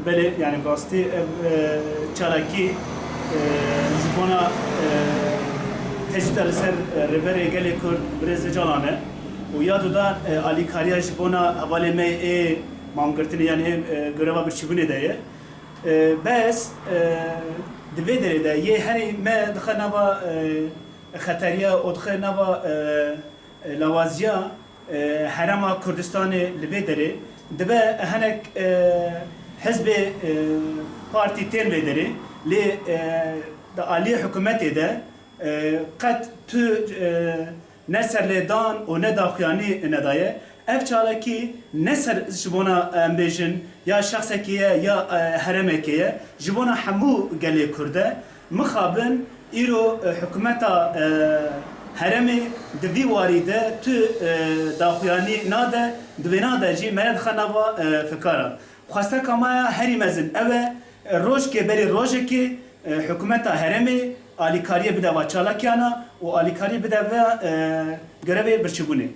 beli yani gazete çalaki jibona tecrübe ser revere gele kur brez calane u yadu da Ali Kariya jibona havale me mamgırtını yani göreva bir çibune de bes دبیدری ده یه هری ما دخلنا با خطریا و دخلنا با لوازیا حرم کردستان لبیدری دبه هنک حزب پارتی تر بیدری لی عالی حکومتی ده قد تو نسر لیدان و نداخیانی ندایه ev çalaki neser jibona ambejin ya şahsekiye ya heremekiye jibona hamu gele kurde mukhabin iro hükümeta heremi devi waride tu daxuyani nade dvenada ji mered khanava fikara xasta kama herimezin eve roj ke beri roje ki hükümeta heremi Ali Kariye bidava çalakiyana o Ali Kariye bidava görevi birçibuni